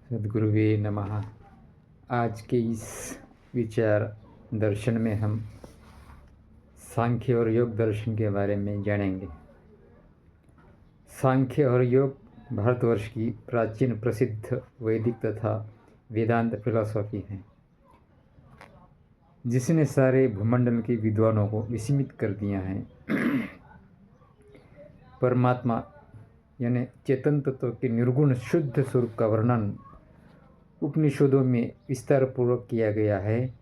सद्गुरुवे नमः। आज के इस विचार दर्शन में हम सांख्य और योग दर्शन के बारे में जानेंगे। सांख्य और योग भारतवर्ष की प्राचीन प्रसिद्ध वैदिक तथा वेदांत फिलॉसफी है, जिसने सारे भूमंडल के विद्वानों को विस्मित कर दिया है। परमात्मा यानी चेतन तत्व के निर्गुण शुद्ध स्वरूप का वर्णन उपनिषदों में विस्तार पूर्वक किया गया है,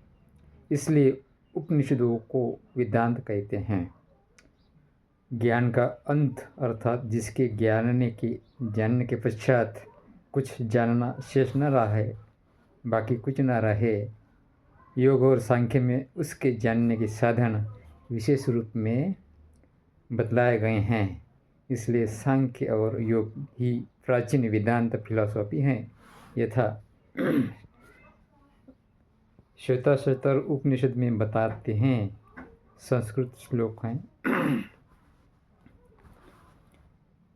इसलिए उपनिषदों को वेदांत कहते हैं। ज्ञान का अंत अर्थात जिसके जानने के पश्चात कुछ जानना शेष न रहे, बाकी कुछ न रहे, योग और सांख्य में उसके जानने के साधन विशेष रूप में बतलाए गए हैं। इसलिए सांख्य और योग ही प्राचीन वेदांत फिलॉसफी हैं। यथा श्वेताश्वतर उपनिषद में बताते हैं, संस्कृत श्लोक हैं,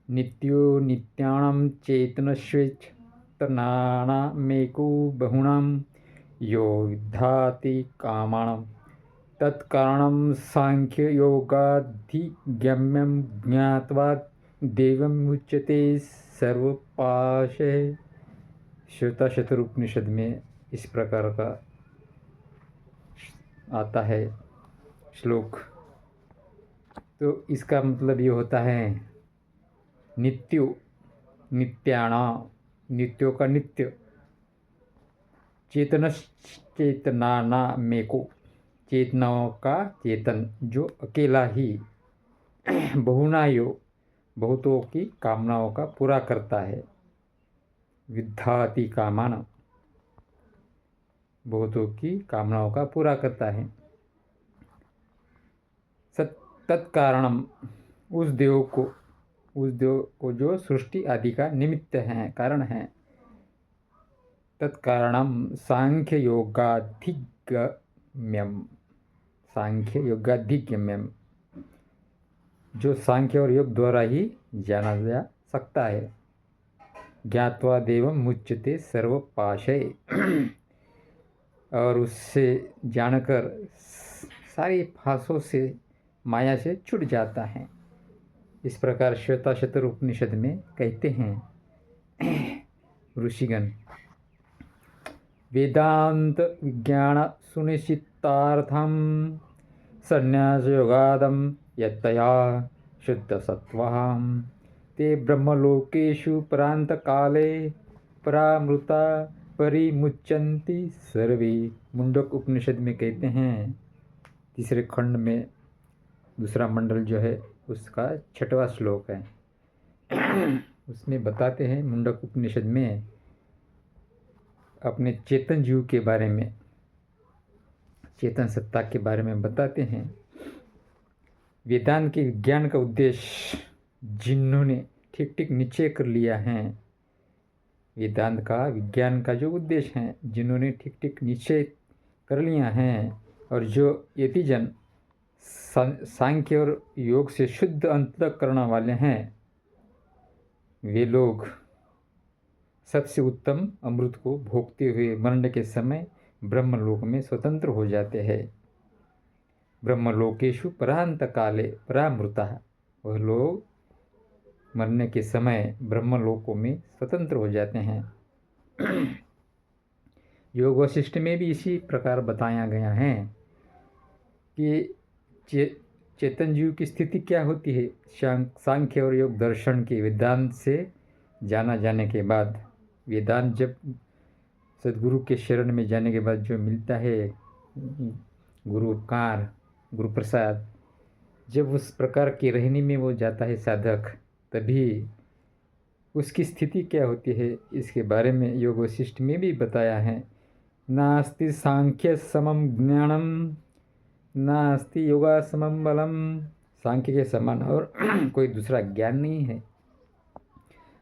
नित्यो नित्याणां चेतनश्चेतनानामेको बहुनां यो विद्धाति कामानं तत्कारणं सांख्ययोगाधिगम्यं ज्ञात्वा देवम् उच्यते सर्वपाशे। श्वेताश्वतर उपनिषद में इस प्रकार का आता है श्लोक। तो इसका मतलब ये होता है, नित्यों का नित्य, चेतनानामेको, चेतनाओं का चेतन जो अकेला ही, बहुनायो बहुतों की कामनाओं का पूरा करता है, विद्धाति कामान बहुतों की कामनाओं का पूरा करता है, तत्कारणम उस देव को जो सृष्टि आदि का निमित्त है, कारण है, तत्कारणम सांख्य योगाधिगम्यम जो सांख्य और योग द्वारा ही जाना जा सकता है। ज्ञात्वा देवम मुच्यते सर्वपाशय और उससे जानकर सारी फांसों से, माया से छूट जाता है। इस प्रकार श्वेताश्वतर उपनिषद में कहते हैं ऋषिगण। वेदांत विज्ञान सुनिश्चितार्थम संन्यास योगादम यत्तया शुद्ध सत्वम ते ब्रह्मलोकेषु परांत काले परामृता परिमुच्यन्ति सर्वे। मुंडक उपनिषद में कहते हैं, तीसरे खंड में दूसरा मंडल जो है उसका 6वां श्लोक है। उसमें बताते हैं, मुंडक उपनिषद में अपने चेतन जीव के बारे में, चेतन सत्ता के बारे में बताते हैं। वेदांत के विज्ञान का उद्देश्य जिन्होंने ठीक ठीक निश्चय कर लिया है, वेदांत का विज्ञान का जो उद्देश्य है, जिन्होंने ठीक ठीक निश्चय कर लिया है, और जो यतिजन सांख्य और योग से शुद्ध अंतःकरण वाले हैं, वे लोग सबसे उत्तम अमृत को भोगते हुए मरने के समय ब्रह्मलोक में स्वतंत्र हो जाते हैं। ब्रह्मलोकेषु परांत काले परामृता, वह लोग मरने के समय ब्रह्मलोकों में स्वतंत्र हो जाते हैं। योग वशिष्ठ में भी इसी प्रकार बताया गया है कि चेतन जीव की स्थिति क्या होती है। सांख्य और योग दर्शन के वेदांत से जाना जाने के बाद, वेदांत जब सद्गुरु के शरण में जाने के बाद जो मिलता है, गुरु उपकार, गुरु प्रसाद, जब उस प्रकार के रहने में वो जाता है साधक, तभी उसकी स्थिति क्या होती है, इसके बारे में योग वशिष्ठ में भी बताया है। नास्ति सांख्य समम ज्ञानम नास्ति योगा समम बलम। सांख्य के समान और कोई दूसरा ज्ञान नहीं है,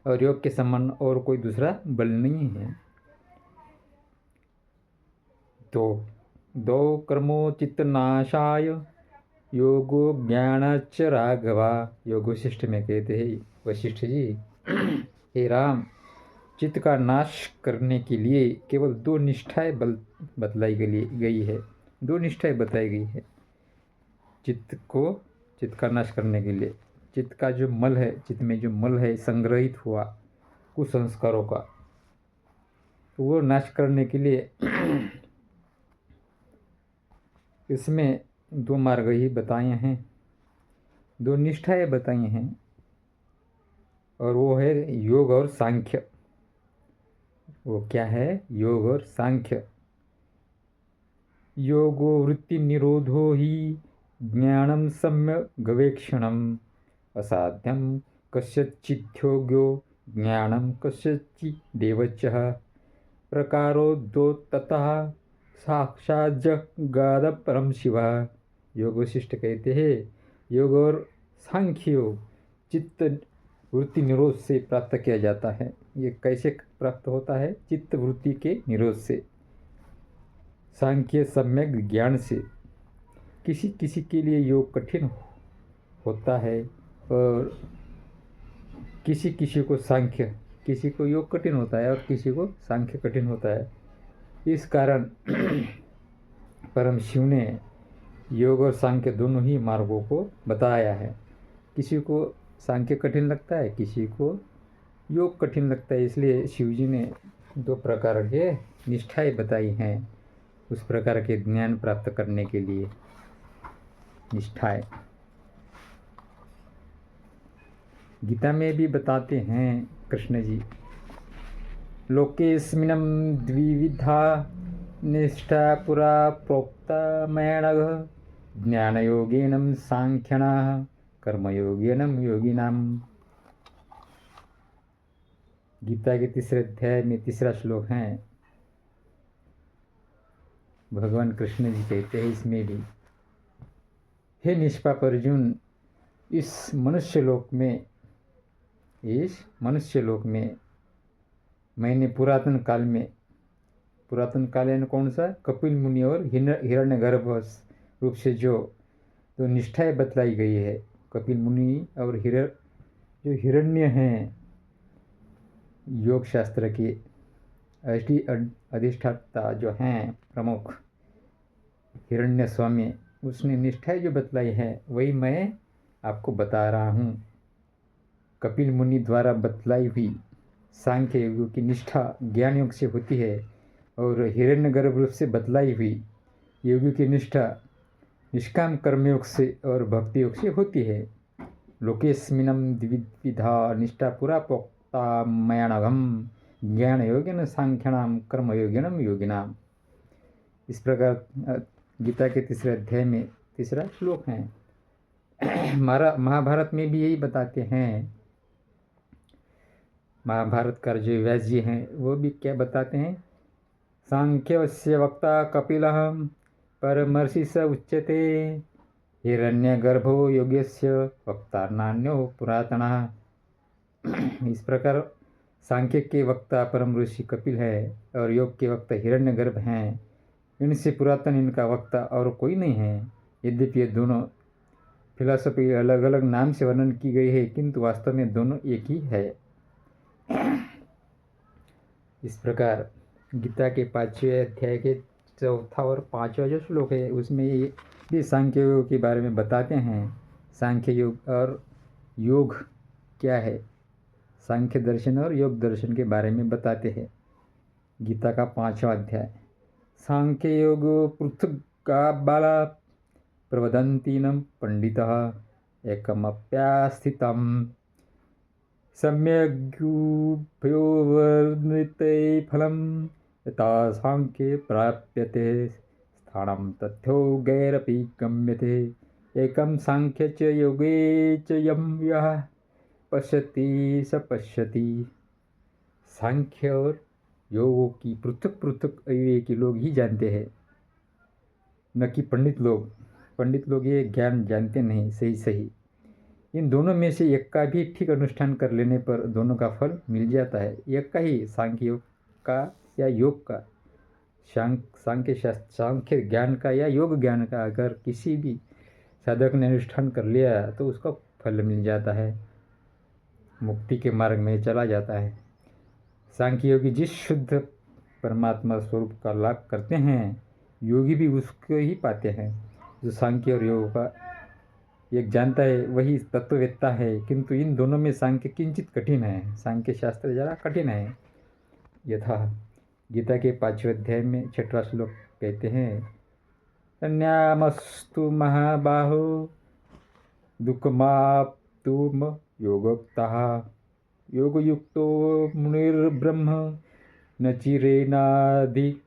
और योग के समान और कोई दूसरा बल नहीं है। तो दो कर्मो चित्तनाशाय योगो ज्ञानच राघवा। योग वशिष्ठ में कहते हैं, वशिष्ठ जी, हे राम, चित्त का नाश करने के लिए केवल दो निष्ठाएं बतलाई गई है। दो निष्ठाएं बताई गई है चित्त का नाश करने के लिए। चित्त का जो मल है, चित्त में जो मल है संग्रहित हुआ कुसंस्कारों का, तो वो नाश करने के लिए इसमें दो मार्ग ही बताए हैं, दो निष्ठाएं बताई हैं, और वो है योग और सांख्य। वो क्या है? योग और सांख्य। योगो वृत्ति निरोधो ही ज्ञानम सम्यक गवेक्षणम असाध्यम कस्यचिद्योग्यो ज्ञानम कस्यचिदेवचः प्रकारो दो ततः साक्षात् जगाद परम शिवा। योग वशिष्ठ कहते हैं योग और सांख्य योग चित्त वृत्ति निरोध से प्राप्त किया जाता है। ये कैसे प्राप्त होता है? चित्त वृत्ति के निरोध से, सांख्य सम्यक ज्ञान से। किसी किसी के लिए योग कठिन होता है और किसी किसी को सांख्य, किसी को योग कठिन होता है और किसी को सांख्य कठिन होता है। इस कारण परम शिव ने योग और सांख्य दोनों ही मार्गों को बताया है। किसी को सांख्य कठिन लगता है, किसी को योग कठिन लगता है, इसलिए शिव जी ने दो प्रकार के निष्ठाएं बताई हैं उस प्रकार के ज्ञान प्राप्त करने के लिए। निष्ठाएं गीता में भी बताते हैं कृष्ण जी, लोकेस्मिनं द्विविधा निष्ठा पुरा प्रोक्ता मयानघ ज्ञानयोगेन सांख्यनः कर्मयोगेन योगिनाम। गीता के तीसरे अध्याय में तीसरा श्लोक है। भगवान कृष्ण जी कहते हैं इसमें भी, हे निष्पाप अर्जुन, इस मनुष्य लोक में मैंने पुरातन काल यानी कौन सा? कपिल मुनि और हिरण्यगर्भ रूप से जो निष्ठाएं बतलाई गई है, कपिल मुनि और जो हिरण्य हैं योग शास्त्र के अधिष्ठाता जो हैं प्रमुख हिरण्य स्वामी, उसने निष्ठाएं जो बतलाई है वही मैं आपको बता रहा हूँ। कपिल मुनि द्वारा बतलाई हुई सांख्य योग की निष्ठा ज्ञान योग से होती है और हिरण्यगर्भ रूप से बतलाई हुई योग की निष्ठा निष्काम कर्मयोग से और भक्ति योग से होती है। लोकेस्मिनं द्विविधा निष्ठा पुरा प्रोक्ता मयानघम ज्ञान योगेन सांख्यानाम कर्म योगेन योगिनाम। इस प्रकार गीता के तीसरे अध्याय में तीसरा श्लोक है। महाभारत में भी यही बताते हैं। महाभारत का जो व्यास जी हैं वो भी क्या बताते हैं? सांख्यस्य वक्ता कपिलः परमर्षि स उच्यते हिरण्यगर्भो योगस्य वक्ता नान्यो पुरातनः। इस प्रकार सांख्य के वक्ता परम ऋषि कपिल है और योग के वक्ता हिरण्यगर्भ हैं। इनसे पुरातन इनका वक्ता और कोई नहीं है। यद्यपि ये दोनों फिलॉसफी अलग अलग नाम से वर्णन की गई है, किंतु वास्तव में दोनों एक ही है। इस प्रकार गीता के 5वें अध्याय के 4था और 5वां जो श्लोक है उसमें ये भी सांख्य योग के बारे में बताते हैं। सांख्य योग और योग क्या है, सांख्य दर्शन और योग दर्शन के बारे में बताते हैं। गीता का 5वां अध्याय। सांख्य योग पृथुका बाला प्रवदन्तीनं पंडितः एकमप्यास्थितं सम्यग्युपयोवर्णिते फलं यथा सांख्ये प्राप्यते स्थानं तथ्यो गैरपि गम्यते एकं सांख्ये च योगे च यं यः पश्यति स पश्यति। सांख्य और योग की पृथक पृथक अविवेकी लोग ही जानते हैं, न कि पंडित लोग। पंडित लोग ये ज्ञान जानते नहीं सही। इन दोनों में से एक का भी ठीक अनुष्ठान कर लेने पर दोनों का फल मिल जाता है। एक का ही सांख्य योग का या योग का, सांख्य ज्ञान का या योग ज्ञान का अगर किसी भी साधक ने अनुष्ठान कर लिया तो उसका फल मिल जाता है, मुक्ति के मार्ग में चला जाता है। सांख्य योगी जिस शुद्ध परमात्मा स्वरूप का लाभ करते हैं, योगी भी उसको ही पाते हैं। जो सांख्य और योग का एक जानता है वही तत्ववेत्ता है, किंतु इन दोनों में सांख्य किंचित कठिन है। सांख्य शास्त्र जरा कठिन है। यथा गीता के 5वें अध्याय में 6वां श्लोक कहते हैं, अन्यामस्तु महाबाहो दुःखमाप्तुम योगोक्तः योगयुक्तो मुनिर्ब्रह्म न चिरेणाधिगच्छति।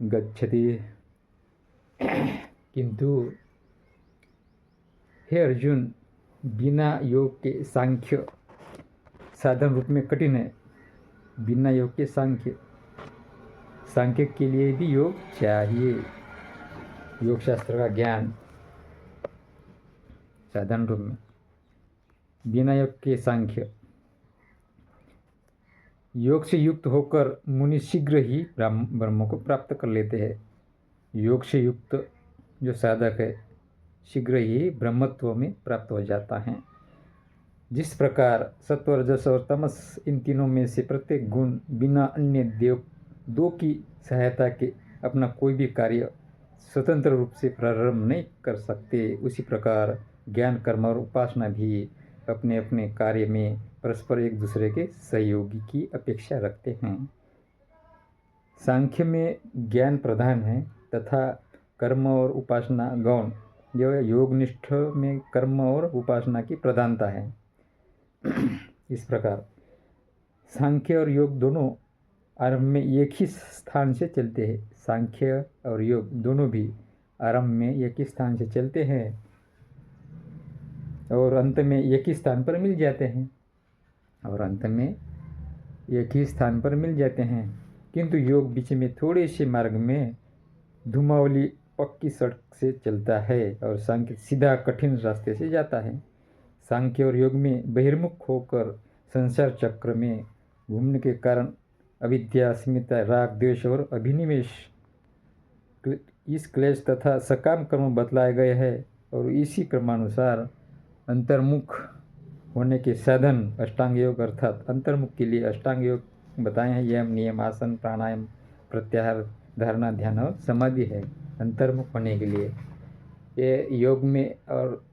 किंतु हे अर्जुन, बिना योग के सांख्य साधन रूप में कठिन है। बिना योग के सांख्य के लिए भी योग चाहिए। योग शास्त्र का ज्ञान साधन रूप में, बिना योग के सांख्य। योग से युक्त होकर मुनि शीघ्र ही ब्रह्म को प्राप्त कर लेते हैं। योग से युक्त जो साधक है शीघ्र ही ब्रह्मत्व में प्राप्त हो जाता है। जिस प्रकार सत्व, रजस और तमस, इन तीनों में से प्रत्येक गुण बिना अन्य दो की सहायता के अपना कोई भी कार्य स्वतंत्र रूप से प्रारंभ नहीं कर सकते, उसी प्रकार ज्ञान, कर्म और उपासना भी अपने अपने कार्य में परस्पर एक दूसरे के सहयोगी की अपेक्षा रखते हैं। सांख्य में ज्ञान प्रधान है तथा कर्म और उपासना गौण। यह योगनिष्ठ में कर्म और उपासना की प्रधानता है। इस प्रकार सांख्य और योग दोनों आरंभ में एक ही स्थान से चलते हैं। सांख्य और योग दोनों भी आरंभ में एक ही स्थान से चलते हैं और अंत में एक ही स्थान पर मिल जाते हैं। किंतु योग बीच में थोड़े से मार्ग में धुमावली पक्की सड़क से चलता है और सांख्य सीधा कठिन रास्ते से जाता है। सांख्य और योग में बहिर्मुख होकर संसार चक्र में घूमने के कारण अविद्या, अस्मिता, राग, द्वेष और अभिनिवेश, इस क्लेश तथा सकाम कर्म बतलाए गए हैं और इसी क्रमानुसार अंतर्मुख होने के साधन अष्टांग योग अर्थात अंतर्मुख के लिए अष्टांग योग बताए हैं। यम, नियम, आसन, प्राणायाम, प्रत्याहार, धारणा, ध्यान और समाधि है अंतर्मुख होने के लिए। ये योग में और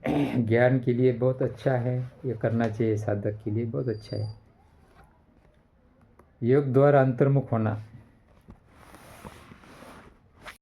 ज्ञान के लिए बहुत अच्छा है, ये करना चाहिए, साधक के लिए बहुत अच्छा है। योग द्वारा अंतर्मुख होना